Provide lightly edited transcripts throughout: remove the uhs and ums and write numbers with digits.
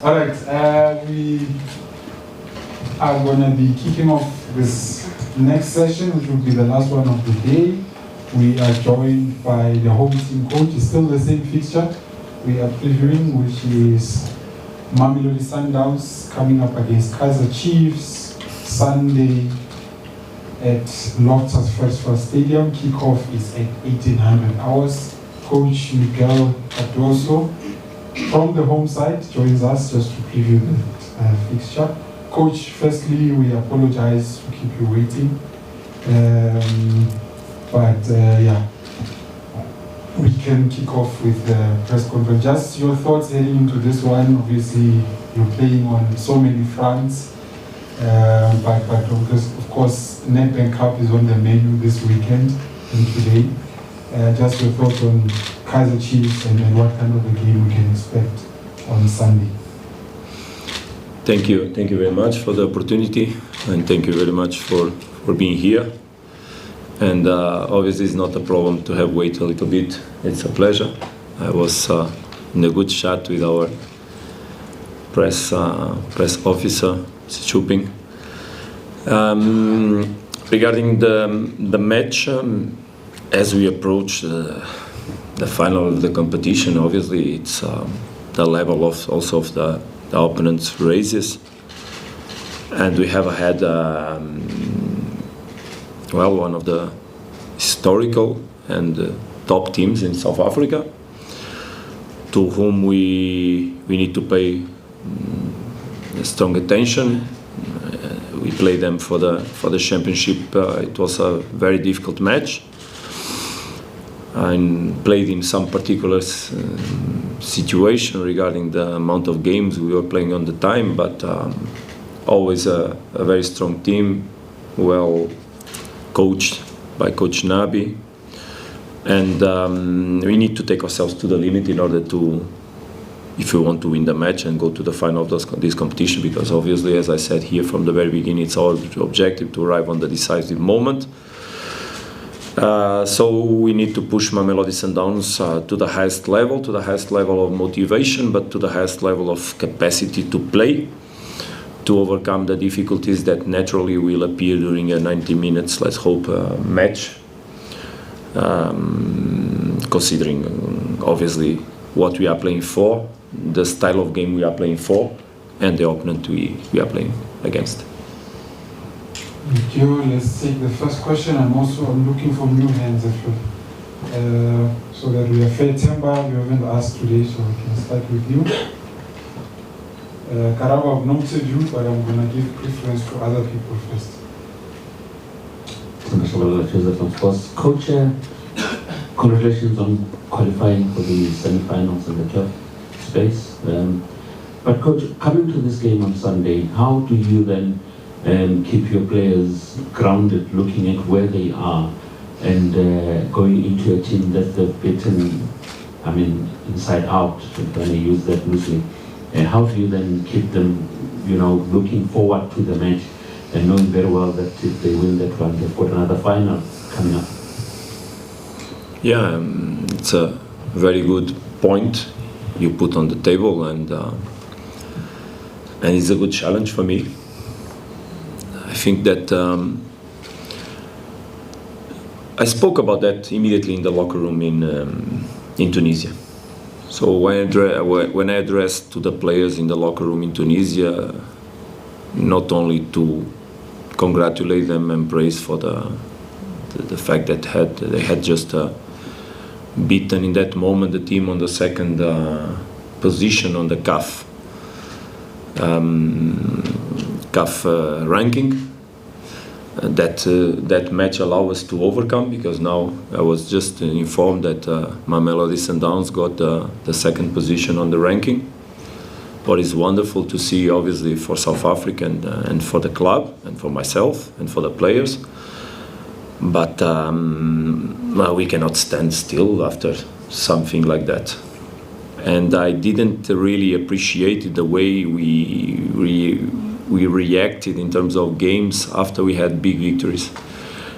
All right, we are going to be kicking off this next session, which will be the last one of the day. We are joined by the home team coach. It's still the same fixture we are previewing, which is Mamelodi Sundowns coming up against Kaizer Chiefs Sunday at Loftus Versfeld Stadium. Kickoff is at 1800 hours. Coach Miguel Cardoso from the home side joins us just to preview the fixture. Coach, firstly, we apologize to keep you waiting. We can kick off with the press conference. Just your thoughts heading into this one. Obviously, you're playing on so many fronts. But of course, Nedbank Cup is on the menu this weekend and today. Just your thoughts on Kaizer Chiefs and what kind of a game we can expect on Sunday. Thank you very much for the opportunity, and thank you very much for being here. And obviously it's not a problem to have wait a little bit. It's a pleasure. I was in a good chat with our press officer, Chuping. Regarding the match, as we approach the final of the competition, obviously it's the level of the opponents raises, and we have had one of the historical and top teams in South Africa, to whom we need to pay strong attention. We played them for the championship. It was a very difficult match. I played in some particular situation regarding the amount of games we were playing on the time, but always a very strong team, well coached by Coach Nabi, and we need to take ourselves to the limit in order to, if we want to win the match and go to the final of this competition, because obviously, as I said here from the very beginning, it's our objective to arrive on the decisive moment. So we need to push Mamelodi Sundowns to the highest level of motivation, but to the highest level of capacity to play, to overcome the difficulties that naturally will appear during a 90 minutes, let's hope, match, considering obviously what we are playing for, the style of game we are playing for, and the opponent we are playing against. Thank you. Let's take the first question. I'm looking for new hands actually. So that we are fair. Temba, you haven't asked today, so we can start with you. Karabo, I've noted you, but I'm going to give preference to other people first. Coach, congratulations on qualifying for the semi-finals in the cup space. But coach, coming to this game on Sunday, how do you then keep your players grounded, looking at where they are, and going into a team that they've beaten, inside out, if I may use that loosely? And how do you then keep them, looking forward to the match and knowing very well that if they win that one, they've got another final coming up? Yeah, it's a very good point you put on the table, and it's a good challenge for me. I think that I spoke about that immediately in the locker room in Tunisia. So when I addressed to the players in the locker room in Tunisia, not only to congratulate them and praise for the fact that they had just beaten in that moment the team on the second position on the CAF ranking, that match allowed us to overcome, because now I was just informed that Mamelodi Sundowns got the second position on the ranking. What is wonderful to see, obviously, for South Africa and for the club and for myself and for the players. But we cannot stand still after something like that. And I didn't really appreciate the way we reacted in terms of games after we had big victories.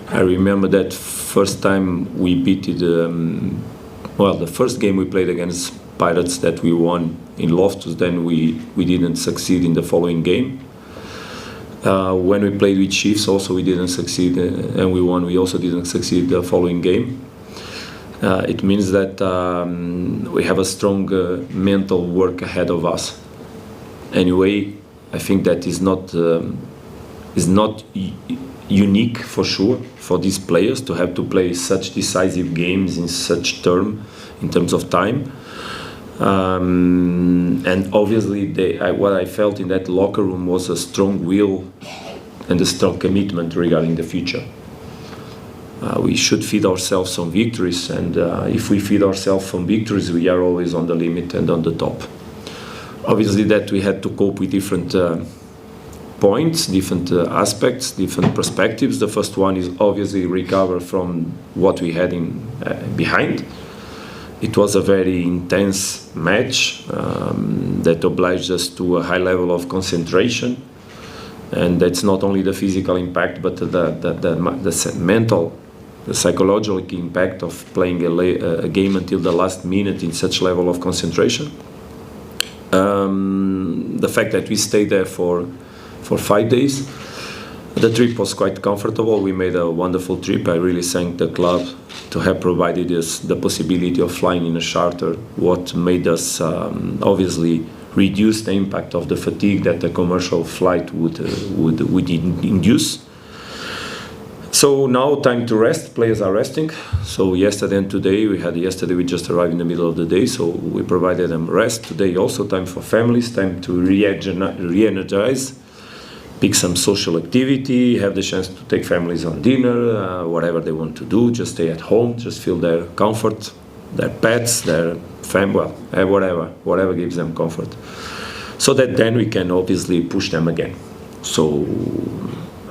I remember that first time we beat the first game we played against Pirates that we won in Loftus, then we didn't succeed in the following game. When we played with Chiefs, also we didn't succeed, and we won. We also didn't succeed the following game. It means that we have a strong mental work ahead of us. Anyway, I think that is not unique for sure for these players to have to play such decisive games in such in terms of time. And obviously, what I felt in that locker room was a strong will and a strong commitment regarding the future. We should feed ourselves on victories, and if we feed ourselves on victories, we are always on the limit and on the top. Obviously, that we had to cope with different points, different aspects, different perspectives. The first one is obviously recover from what we had in behind. It was a very intense match that obliged us to a high level of concentration, and that's not only the physical impact, but the mental, the psychological impact of playing a game until the last minute in such level of concentration. The fact that we stayed there for 5 days. The trip was quite comfortable. We made a wonderful trip. I really thank the club to have provided us the possibility of flying in a charter, what made us obviously reduce the impact of the fatigue that a commercial flight would induce. So now time to rest. Players are resting. So yesterday and today, we just arrived in the middle of the day, so we provided them rest. Today also time for families, time to re-energize, pick some social activity, have the chance to take families on dinner, whatever they want to do, just stay at home, just feel their comfort, their pets, their family, whatever gives them comfort. So that then we can obviously push them again. So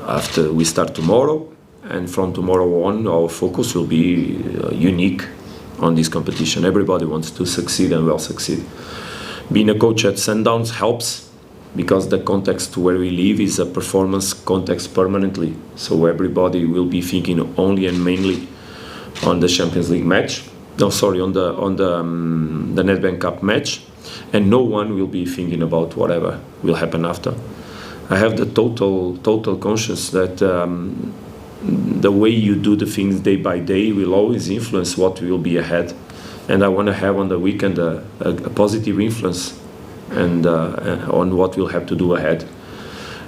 after we start tomorrow, and from tomorrow on, our focus will be unique on this competition. Everybody wants to succeed and will succeed. Being a coach at Sundowns helps, because the context where we live is a performance context permanently. So everybody will be thinking only and mainly on the Champions League match. No, sorry, on the Nedbank Cup match, and no one will be thinking about whatever will happen after. I have the total conscience that the way you do the things day by day will always influence what will be ahead, and I want to have on the weekend a positive influence and on what we'll have to do ahead.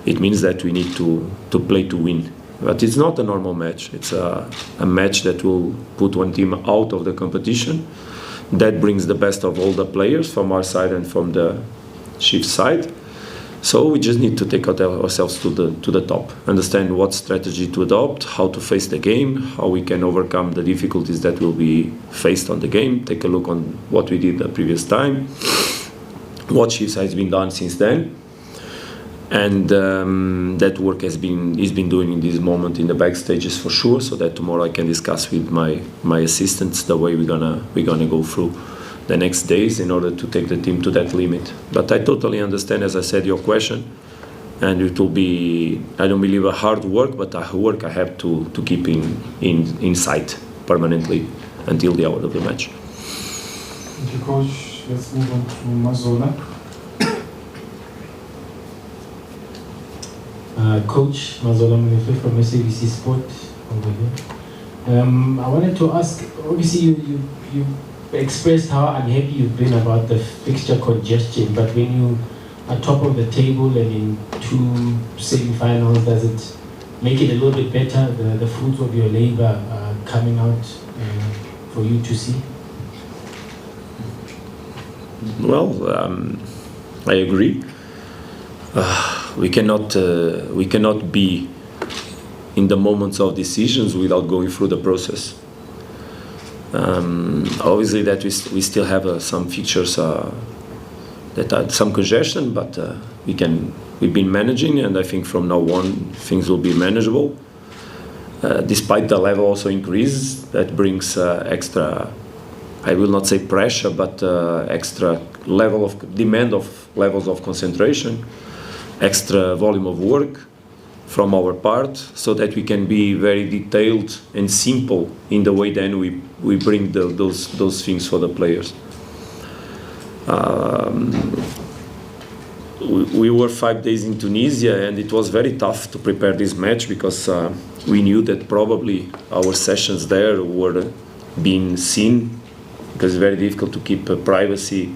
It means that we need to play to win. But it's not a normal match. It's a match that will put one team out of the competition. That brings the best of all the players from our side and from the Chiefs side. So we just need to take ourselves to the top, understand what strategy to adopt, how to face the game, how we can overcome the difficulties that will be faced on the game, take a look on what we did the previous time, what Chiefs has been done since then, and that work is been doing in this moment in the backstages for sure, so that tomorrow I can discuss with my assistants the way we're gonna go through the next days in order to take the team to that limit. But I totally understand, as I said, your question, and it will be, I don't believe, a hard work, but a work I have to keep in sight permanently until the hour of the match. Thank you, Coach. Let's move on to Mazola. Coach Mazola Mulefe from SABC Sport over here. I wanted to ask, obviously you expressed how unhappy you've been about the fixture congestion, but when you are top of the table and in 2 semi-finals, does it make it a little bit better, the fruits of your labor coming out for you to see? Well, I agree. We cannot be in the moments of decisions without going through the process. Obviously, that we still have some features that are some congestion, but we've been managing, and I think from now on things will be manageable. Despite the level also increase, that brings extra, I will not say pressure, but extra level of demand of levels of concentration, extra volume of work from our part, so that we can be very detailed and simple in the way then we bring those things for the players. We were 5 days in Tunisia, and it was very tough to prepare this match because we knew that probably our sessions there were being seen, because it's very difficult to keep privacy.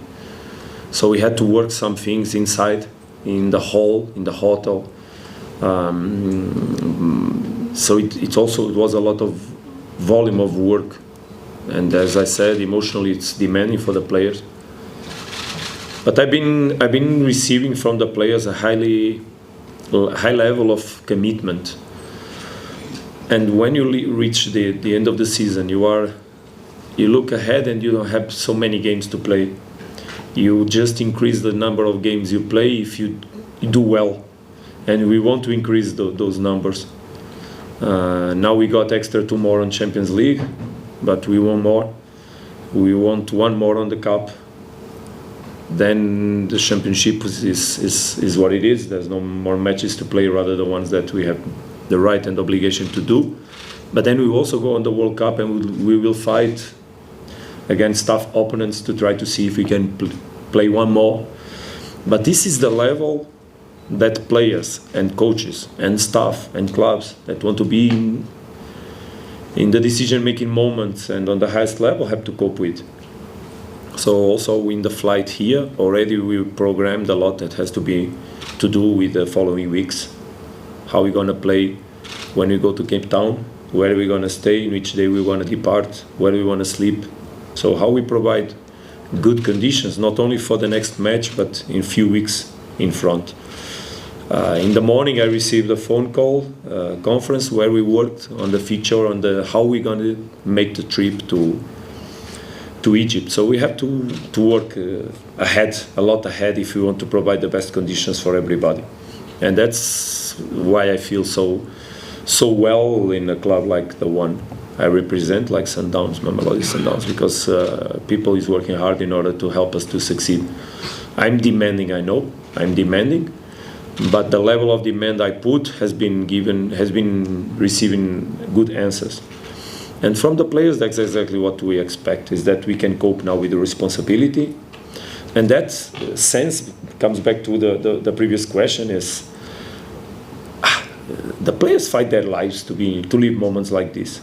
So we had to work some things inside, in the hall, in the hotel. So it was a lot of volume of work, and as I said, emotionally it's demanding for the players. But I've been receiving from the players a high level of commitment. And when you reach the end of the season, you look ahead and you don't have so many games to play. You just increase the number of games you play if you do well, and we want to increase those numbers. Now we got extra 2 more on Champions League, but we want more. We want 1 more on the Cup. Then the championship is what it is. There's no more matches to play, rather the ones that we have the right and obligation to do. But then we will also go on the World Cup, and we will fight against tough opponents to try to see if we can play 1 more. But this is the level that players and coaches and staff and clubs that want to be in the decision-making moments and on the highest level have to cope with. So also in the flight here, already we programmed a lot that has to do with the following weeks. How we're going to play when we go to Cape Town, where we're going to stay, in which day we want to depart, where we want to sleep. So how we provide good conditions, not only for the next match, but in few weeks in front. In the morning, I received a phone call, conference where we worked on the fixture, on how we're going to make the trip to Egypt. So we have to work a lot ahead if we want to provide the best conditions for everybody. And that's why I feel so well in a club like the one I represent, like Sundowns, Mamelodi Sundowns, because people is working hard in order to help us to succeed. I'm demanding, I know, but the level of demand I put has been receiving good answers. And from the players, that's exactly what we expect, is that we can cope now with the responsibility. And that sense comes back to the previous question, is the players fight their lives to live moments like this.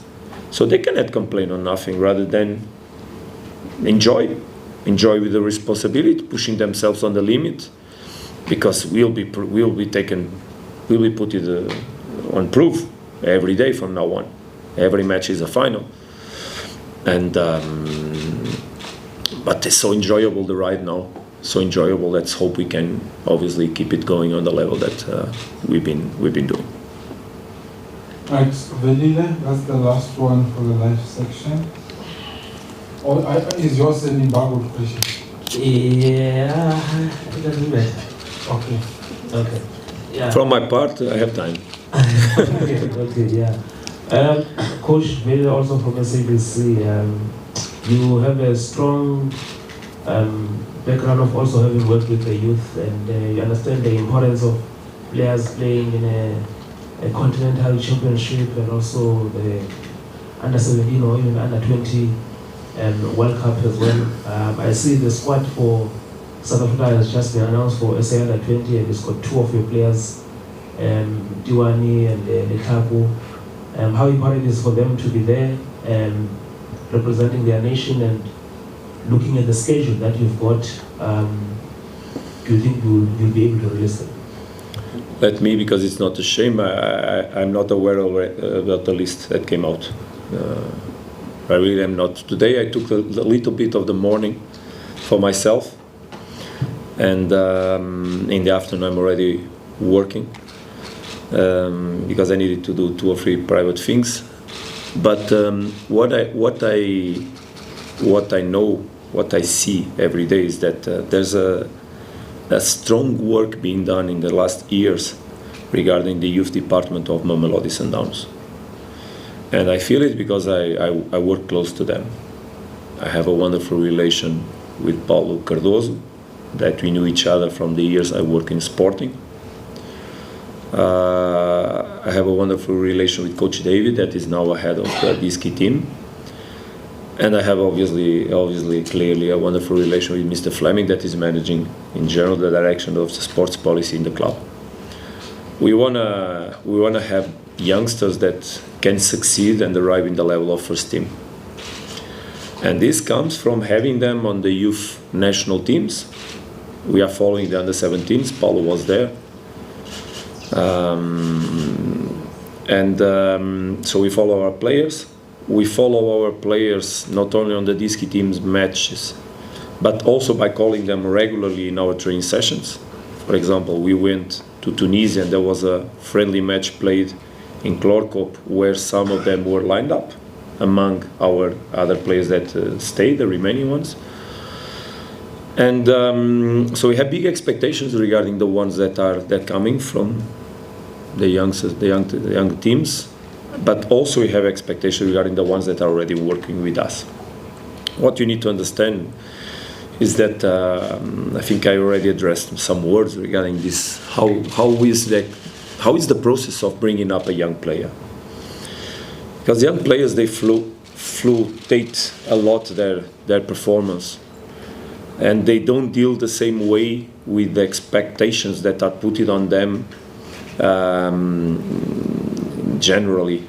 So they cannot complain on nothing, rather than enjoy with the responsibility, pushing themselves on the limit, because we'll be put it on proof every day from now on. Every match is a final, and but it's so enjoyable, the ride now. So enjoyable. Let's hope we can obviously keep it going on the level that we've been doing. Right, Velile, that's the last one for the live section. Is yours an embargoed question? Yeah, it doesn't matter. Okay. Yeah. From my part, I have time. okay, yeah. Coach, maybe also from SABC, you have a strong background of also having worked with the youth, and you understand the importance of players playing in a continental championship, and also the under 17 or even under 20 World Cup as well. I see the squad for South Africa has just been announced for SA under 20, and it's got 2 of your players, Diwani and Lekaku. How important it is for them to be there, representing their nation, and looking at the schedule that you've got, do you think you'll be able to release them? Let me, because it's not a shame, I'm not aware about the list that came out. I really am not. Today I took a little bit of the morning for myself, and in the afternoon I'm already working, because I needed to do 2 or 3 private things. But what I know, what I see every day is that there's a strong work being done in the last years regarding the youth department of Mamelodi Sundowns. And I feel it because I work close to them. I have a wonderful relation with Paulo Cardoso, that we knew each other from the years I work in Sporting. I have a wonderful relation with Coach David, that is now ahead of the Diski team. And I have obviously, clearly a wonderful relation with Mr. Fleming that is managing in general the direction of the sports policy in the club. We wanna have youngsters that can succeed and arrive in the level of first team. And this comes from having them on the youth national teams. We are following the under-17s. Paulo was there. So we follow our players. We follow our players not only on the Diski team's matches, but also by calling them regularly in our training sessions. For example, we went to Tunisia and there was a friendly match played in Clorkop where some of them were lined up among our other players that stayed, the remaining ones. And so we have big expectations regarding the ones that are coming from the young teams, but also we have expectations regarding the ones that are already working with us. What you need to understand is that I think I already addressed some words regarding this. How is the process of bringing up a young player? Because young players, they fluctuate a lot their performance, and they don't deal the same way with the expectations that are put on them generally.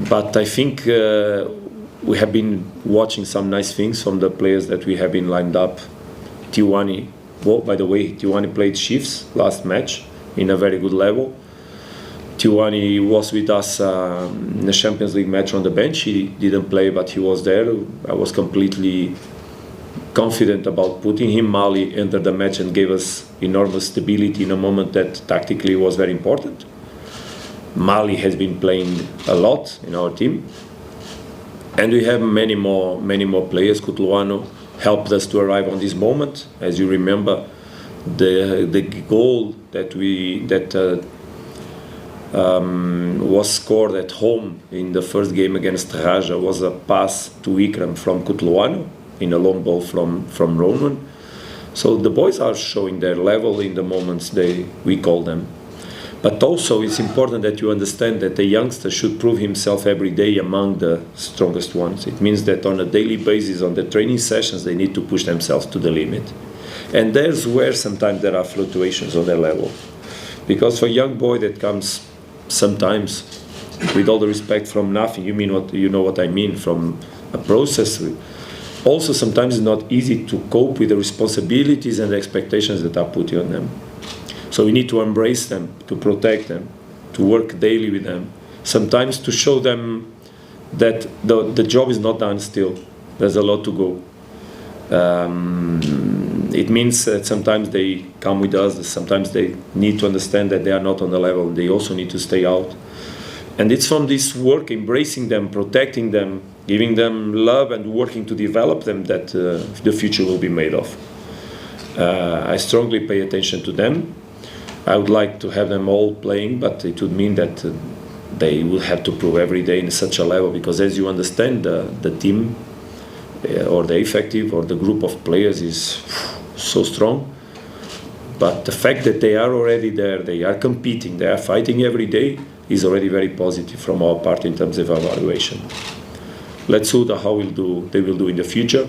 But I think we have been watching some nice things from the players that we have been lined up. Tiwani, by the way, Tiwani played Chiefs last match in a very good level. Tiwani was with us in the Champions League match on the bench. He didn't play, but he was there. I was completely confident about putting him. Mali entered the match and gave us enormous stability in a moment that tactically was very important. Mali has been playing a lot in our team. And we have many more players. Kutluano helped us to arrive on this moment. As you remember, the goal that was scored at home in the first game against Raja was a pass to Ikram from Kutluano in a long ball from Ronan. So the boys are showing their level in the moments we call them. But also it's important that you understand that the youngster should prove himself every day among the strongest ones. It means that on a daily basis, on the training sessions, they need to push themselves to the limit. And there's where sometimes there are fluctuations on their level. Because for a young boy that comes sometimes, with all the respect, from nothing, you know what I mean, from a process. Also sometimes it's not easy to cope with the responsibilities and the expectations that are put on them. So we need to embrace them, to protect them, to work daily with them. Sometimes to show them that the job is not done still. There's a lot to go. It means that sometimes they come with us, sometimes they need to understand that they are not on the level. They also need to stay out. And it's from this work, embracing them, protecting them, giving them love and working to develop them that the future will be made of. I strongly pay attention to them. I would like to have them all playing, but it would mean that they will have to prove every day in such a level, because as you understand, the team or the effective or the group of players is so strong. But the fact that they are already there, they are competing, they are fighting every day, is already very positive from our part in terms of evaluation. Let's see how they will do in the future.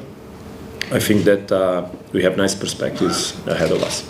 I think that we have nice perspectives ahead of us.